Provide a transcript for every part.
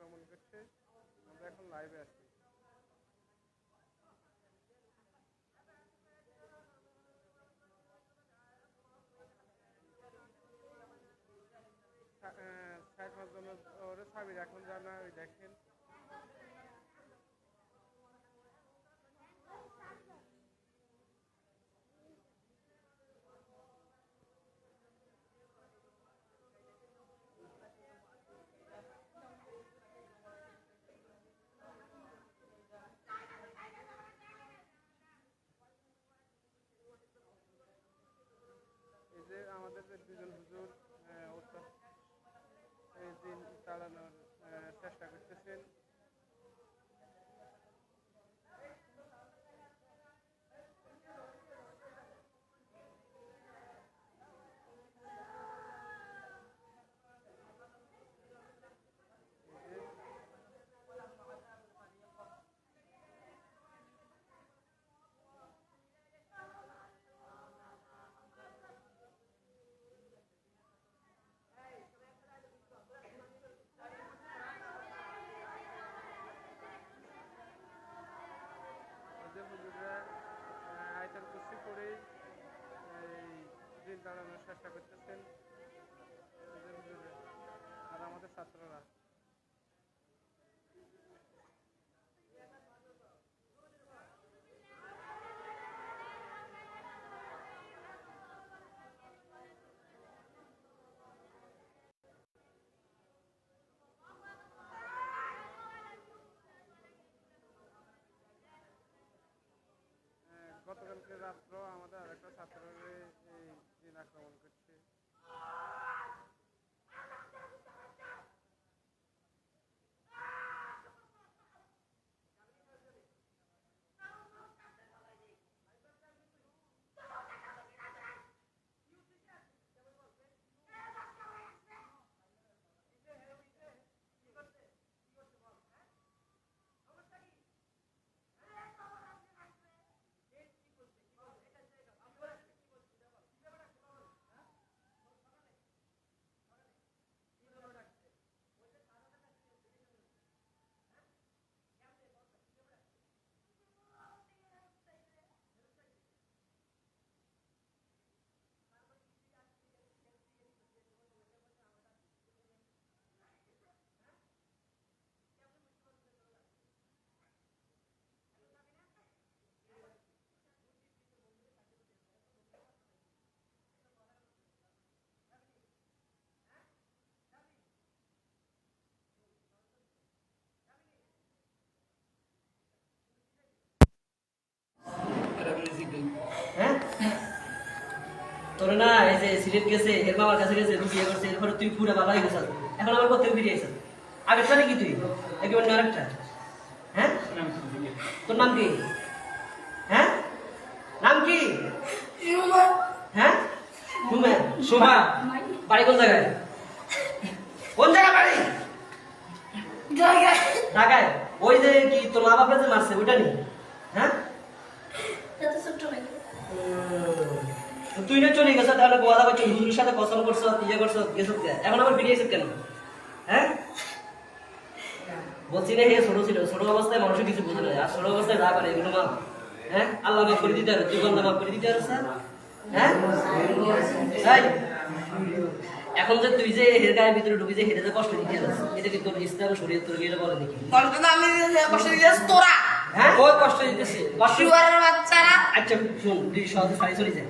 আক্রমণ করছে। আমরা এখন লাইভে আছি। ওরে সাবির এখন জানা ওই দেখেন এই যে আমাদের যে দুজন হুজুর এই দিন চালানোর চেষ্টা করতেছেন। হুজুররা আয়তাল কুরসি করেই এই দিন দাঁড়ানোর চেষ্টা করতেছেন আর আমাদের ছাত্ররা। গতকালকে রাত্র আমাদের আরেকটা ছাত্রের এই দিন আক্রমণ করছে। হ্যাঁ তোর না এই যে সিলেট গেছে এর মামার কাছে গেছে বিয়ে করছে এরপরে তুই পুরো ভালো হয়ে গেছিস এখন আমার কোথাও ফিরে আইছিস আগের সাথে কি তুই একেবারে আরেকটা হ্যাঁ তোর নাম কি হ্যাঁ নাম কি হ্যাঁ সুমা সুমা বাড়ি কোন জায়গায় বাড়ি ঢাকায় ওই যে কি তোর মা বাপরা যে মারছে ওইটা নি হ্যাঁ তুই না চলে গেছ তাহলে ওয়াদা করছো হুজুরের সাথে কসম করছো ইয়ে করছো গেছো এখন আবার ফিরে এসে কেন হ্যাঁ বলছি না হে ছোট ছিল ছোট অবস্থায় মানুষের কিছু বুঝে না আর ছোট অবস্থায় যা করে এগুলো মা হ্যাঁ আল্লাহ মাফ করে দিতে হবে তুই বন্ধ মাফ করে দিতে পারো স্যার হ্যাঁ তাই এখন যে তুই যে হের গায়ের ভিতরে ঢুকে যে হেরে যে কষ্ট দিতে যাচ্ছিস এটা কি তোর ইসলাম শরীয়ত তোর গিয়ে বলে নাকি কষ্ট দিতেছিস তোরা হ্যাঁ ওই কষ্ট দিতেছে কষ্ট শুয়ারের বাচ্চারা আচ্ছা শুন তুই সহজে সারি চলে যা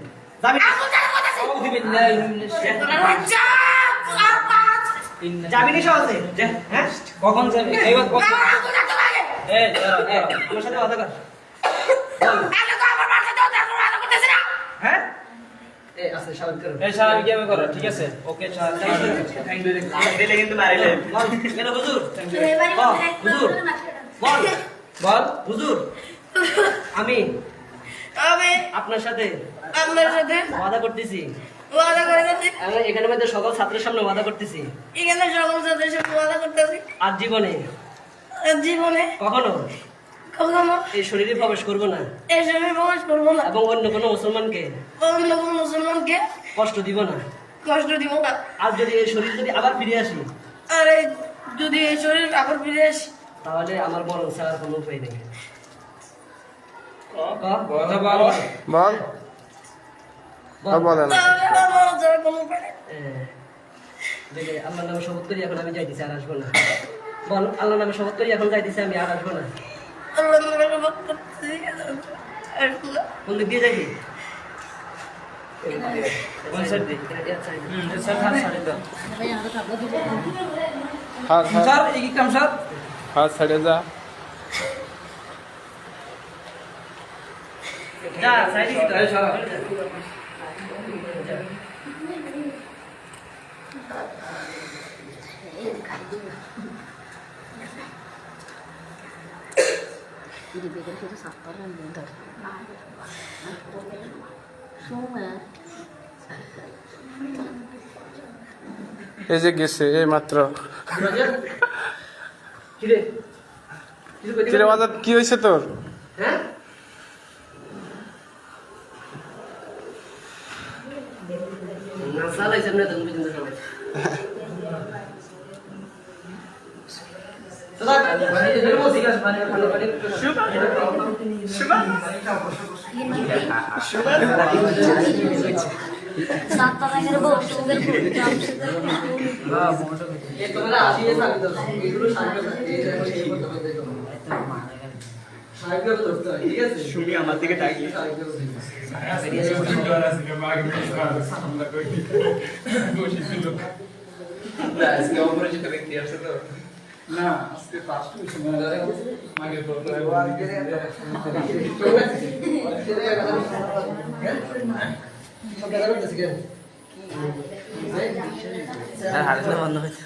যাবি এখন যারা কথা ছিল তোরা বাচ্চা আর পাঁচ যাবি না সহজে হ্যাঁ কখন যাবি এইবার কখন আমার তো যেতে লাগে আমার সাথে কথা কর আগে তো আমার বাচ্চা দাও দেখো আদা করতেছ না হ্যাঁ এই আছে স্বাভাবিক করো এই স্বাভাবিক ভাবে করো ঠিক আছে ওকে থ্যাংক ইউ দিলে কিন্তু মারিলে কেন হুজুর এবারে বল হুজুর বল বল হুজুর আমি আমি আপনার সাথে আপনার সাথে ওয়াদা করতেছি ওয়াদা করে যাচ্ছি আমি এখানে মধ্যে সকল ছাত্রের সামনে ওয়াদা করতেছি এখানে সকল সাথে সাথে ওয়াদা করতেছি আর জীবনে জীবনে কখনো কখনো এই শরীরে প্রবেশ করব না এই সময় প্রবেশ করবো না এবং অন্য কোনো মুসলমানকে অন্য কোনো মুসলমানকে কষ্ট দিব না কষ্ট দিব না আর যদি এই শরীর যদি আবার ফিরে আসি আর এই যদি এই শরীর আবার ফিরে আসি তাহলে আমার মরণ ছাড়ার কোনো উপায় নেই। বল বলে না তাহলে আমার মরণ ছাড়া কোনো উপায় নেই। দেখে আল্লাহর নামে শপথ করি এখন আমি যাইতেছি আর আসবো না। বল আল্লাহর নামে শপথ করি এখন যাইতেছি আমি আর আসবো না। আল্লাহ তোমাকে রহমত করতেছি। আল্লাহ। কোন দিক দিয়ে যাইবি? কোন সাইড দিয়ে? স্যার হাত ছাড়ে দাও। হাত স্যার এই কি কাম স্যার? হাত ছেড়ে যা যা সাইডে কি এই সরা। এই যে গেছে এই মাত্র কিরে কিছু কইতে কিরে বাজার কি হয়েছে তোর হ্যাঁ না সালাইছেন না তুমি কিন্তু সবাই শুনি আমার দিকে তাকিয়ে আজকে অপরিচিত ব্যক্তি আসছে তো না আজকে ফার্স্ট হইছে না আগে তো হারিস না বন্ধ হয়েছে